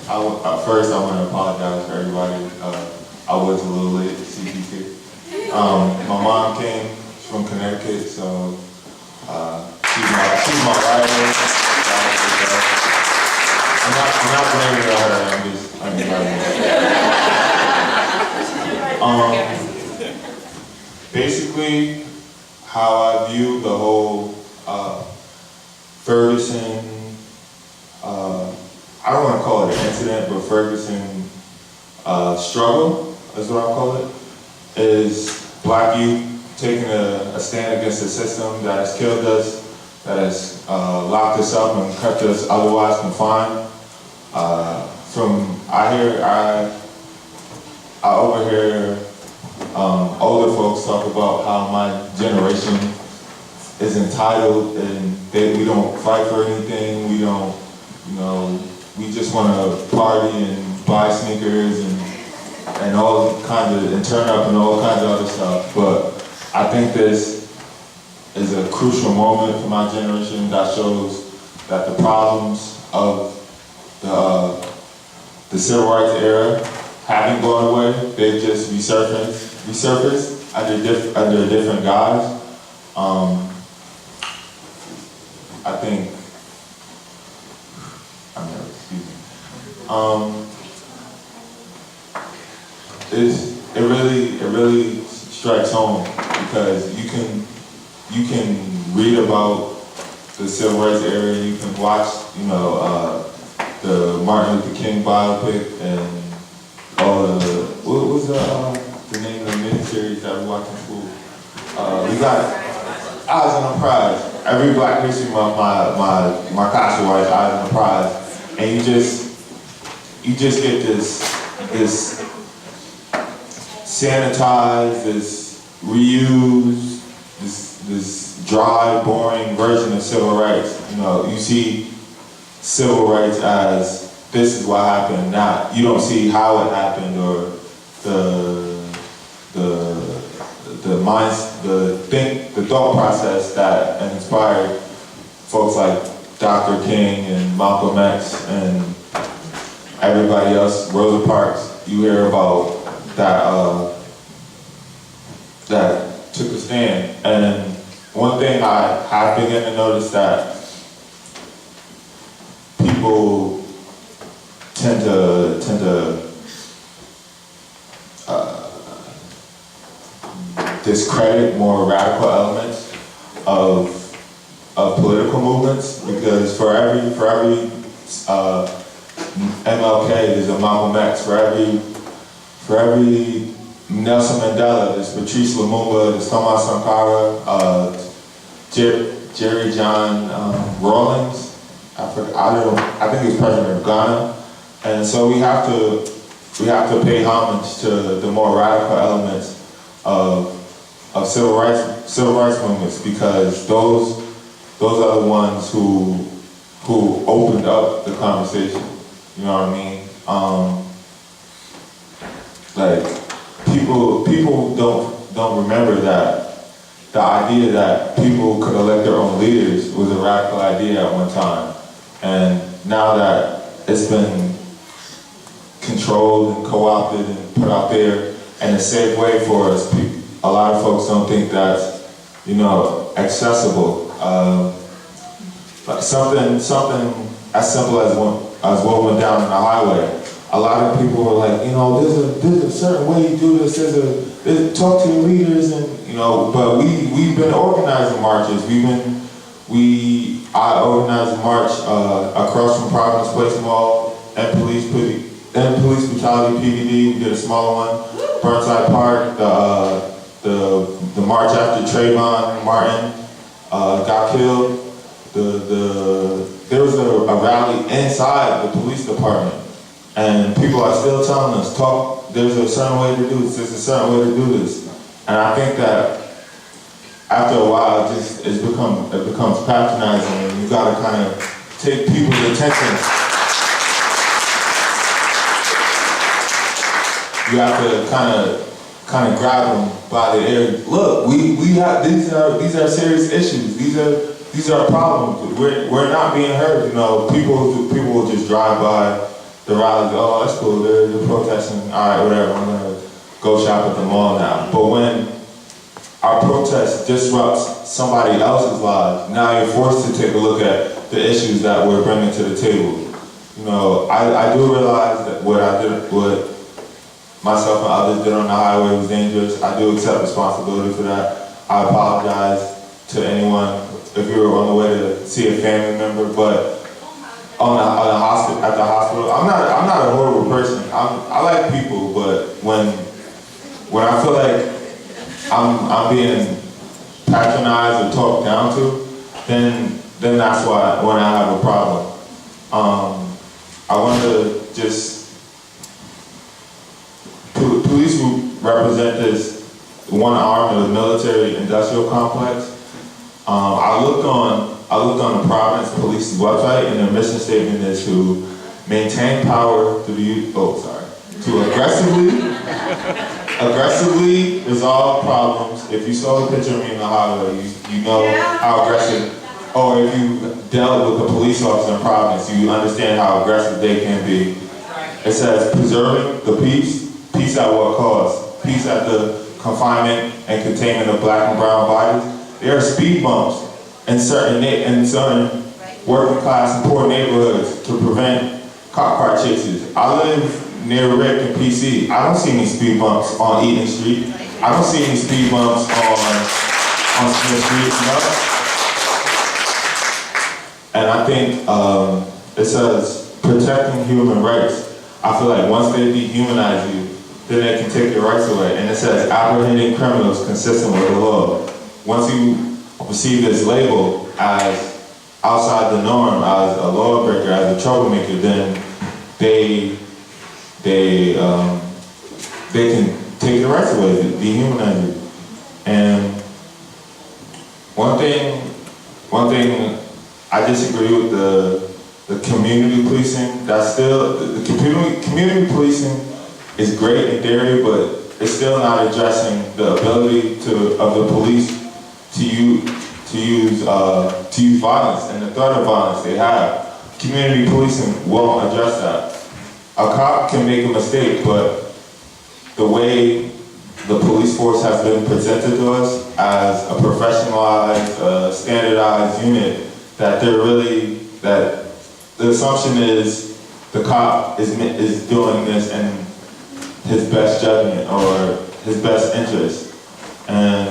First, I want to apologize for everybody. I was a little late to CPT. My mom came from Connecticut, so she's my rival. I'm not blaming her. I'm basically, how I view the whole Ferguson. I don't want to call it an incident, but Ferguson struggle is what I call it. Is black youth taking a stand against the system that has killed us, that has locked us up and kept us otherwise confined. I overhear older folks talk about how my generation is entitled and we don't fight for anything. We don't, we just want to party and buy sneakers and all kinds of, and turn up and all kinds of other stuff. But I think this is a crucial moment for my generation that shows that the problems of the civil rights era haven't gone away. They've just resurfaced under different guise. I think, it really strikes home because you can read about the civil rights era, you can watch, the Martin Luther King biopic and all what was the name of the miniseries that we watched in school? We got Eyes on the Prize. Every Black History Month, my class will watch Eyes on the Prize, and you just get this sanitized, this reused, this dry, boring version of civil rights. You see civil rights as this is what happened. Not you don't see how it happened or the thought process that inspired folks like Dr. King and Malcolm X and everybody else, Rosa Parks. You hear about that took a stand. And one thing I have begun to notice that people tend to discredit more radical elements of political movements, because for every MLK there's a Malcolm X, for every Nelson Mandela there's Patrice Lumumba, there's Thomas Sankara, Jerry John Rawlings. I think he was president of Ghana, and so we have to pay homage to the more radical elements of civil rights movements, because those are the ones who opened up the conversation. You know what I mean? Like people don't remember that the idea that people could elect their own leaders was a radical idea at one time. And now that it's been controlled and co-opted and put out there in a safe way for us, a lot of folks don't think that's, accessible. Like something as simple as what went down on the highway. A lot of people were like, there's a certain way you do this. Talk to your leaders, and But we've been organizing marches. I organized a march across from Providence Place Mall and police brutality PVD. We did a smaller one, Burnside Park. The march after Trayvon Martin got killed. There was a rally inside the police department, and people are still telling us, there's a certain way to do this, there's a certain way to do this. And I think that after a while, it becomes patronizing, and you gotta kind of take people's attention. You have to kind of grab them by the ear. Look, we have these are serious issues. These are problems. We're not being heard. People will just drive by the the rallies, oh, that's cool, they're protesting, all right, whatever, I'm gonna go shop at the mall now. But when our protest disrupts somebody else's lives, now you're forced to take a look at the issues that we're bringing to the table. You know, I do realize that what myself and others did on the highway was dangerous. I do accept responsibility for that. I apologize to anyone if you were on the way to see a family member, but at the hospital, I'm not a horrible person. I like people, but when I feel like I'm being patronized or talked down to, then that's when I have a problem. I want to just, police represent this one arm of the military industrial complex. I looked on the Providence Police's website, and their mission statement is to maintain power to aggressively resolve problems. If you saw the picture of me in the highway, you know how aggressive, or if you dealt with a police officer in Providence, you understand how aggressive they can be. It says preserving the peace at what cost? Peace at the confinement and containment of black and brown bodies. There are speed bumps in certain working class and poor neighborhoods to prevent cop car chases. I live near Rick and PC. I don't see any speed bumps on Eaton Street. I don't see any speed bumps on Smith Street, you know? And I think it says protecting human rights. I feel like once they dehumanize you, then they can take your rights away. And it says apprehending criminals consistent with the law. Once you receive this label as outside the norm, as a lawbreaker, as a troublemaker, then they can take your rights away, dehumanize you. And one thing I disagree with the community policing. That's still, the community policing is great in theory, but it's still not addressing the ability of the police to use violence and the threat of violence they have. Community policing won't address that. A cop can make a mistake, but the way the police force has been presented to us as a professionalized, standardized unit, that the assumption is the cop is doing this in his best judgment or his best interest. And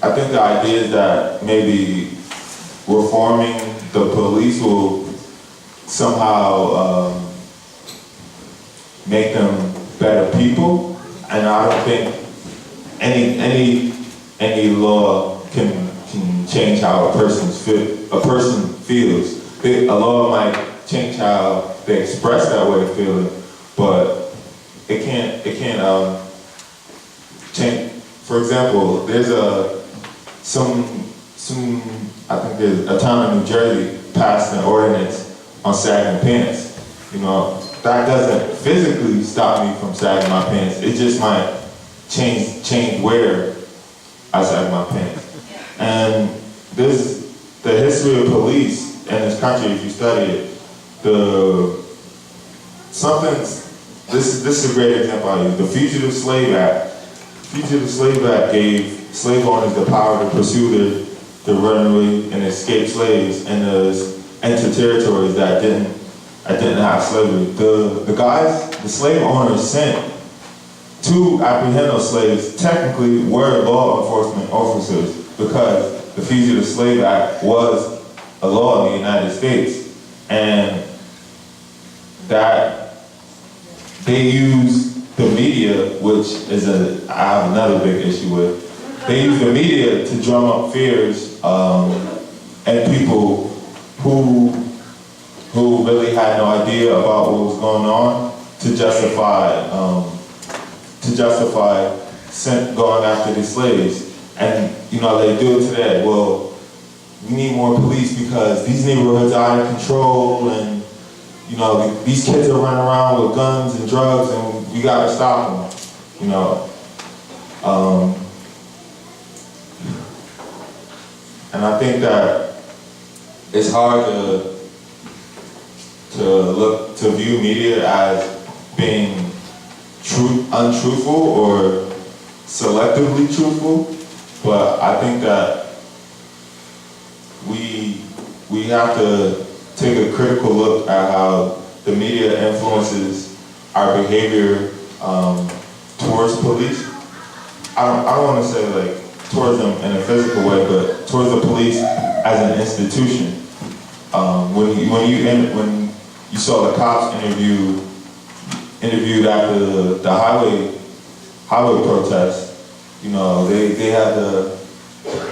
I think the idea is that maybe reforming the police will somehow make them better people, and I don't think any law can change how a person feels. A law might change how they express that way of feeling, but it can't change. For example, there's I think there's a town in New Jersey passed an ordinance on sagging pants. You know, that doesn't physically stop me from sagging my pants. It just might change where I sag my pants. And the history of police in this country, if you study it, this is a great example I use. The Fugitive Slave Act. Fugitive Slave Act gave slave owners the power to pursue the runaway and escaped slaves and enter territories that didn't have slavery. The slave owners sent to apprehend those slaves technically were law enforcement officers, because the Fugitive Slave Act was a law in the United States, and that they use the media, which is I have another big issue with. They use the media to drum up fears and people who really had no idea about what was going on to justify going after the slaves. And you know, they do it today. Well, we need more police because these neighborhoods are out of control, and you know, these kids are running around with guns and drugs, and we gotta stop them. You know, and I think that it's hard to view media as being untruthful or selectively truthful, but I think that we have to take a critical look at how the media influences our behavior towards police. I don't want to say like towards them in a physical way, but towards the police as an institution. When you saw the cops interviewed after the highway protest, you know, they had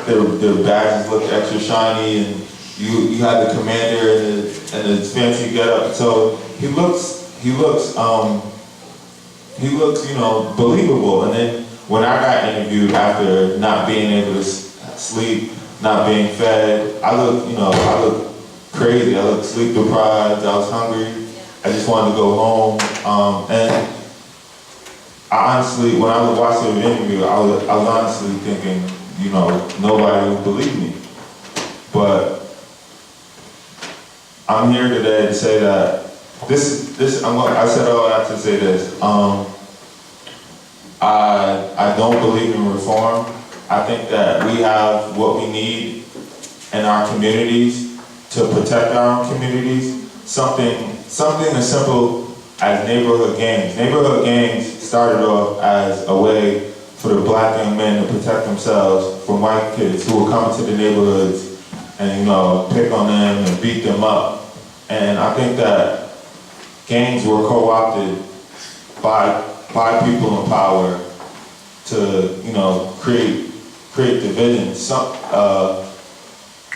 their badges looked extra shiny, and you had the commander and the fancy getup. So he looks, you know, believable. And then when I got interviewed after not being able to sleep, not being fed, I look crazy. I looked sleep deprived. I was hungry. I just wanted to go home. And I honestly, when I watched the interview, I was honestly thinking, you know, nobody would believe me. But I'm here today to say that I said all that to say this. I don't believe in reform. I think that we have what we need in our communities to protect our own communities. Something as simple as neighborhood gangs. Neighborhood gangs started off as a way for the black young men to protect themselves from white kids who would come into the neighborhoods and, you know, pick on them and beat them up. And I think that gangs were co-opted by people in power to, you know, create division.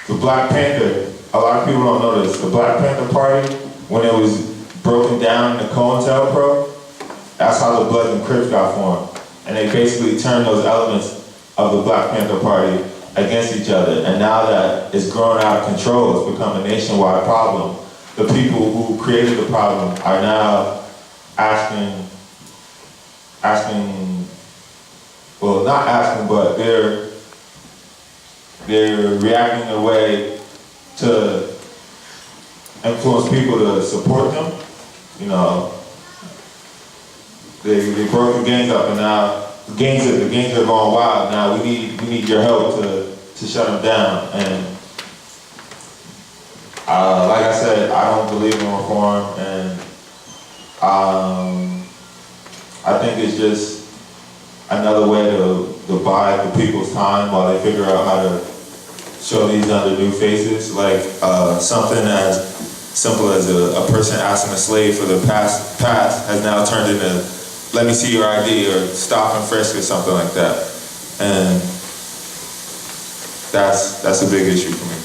The Black Panther, a lot of people don't know this, the Black Panther Party, when it was broken down in the COINTELPRO, that's how the Bloods and Crips got formed. And they basically turned those elements of the Black Panther Party against each other. And now that it's grown out of control, it's become a nationwide problem. The people who created the problem are now asking, well, not asking, but they're reacting in a way to influence people to support them. You know, they broke the gangs up, and now the gangs are going wild. Now we need your help to shut them down. And like I said, I don't believe in reform, and I think it's just another way to buy the people's time while they figure out how to show these other new faces. Like something as simple as a person asking a slave for the past has now turned into, let me see your ID, or stop and frisk, or something like that. And that's a big issue for me.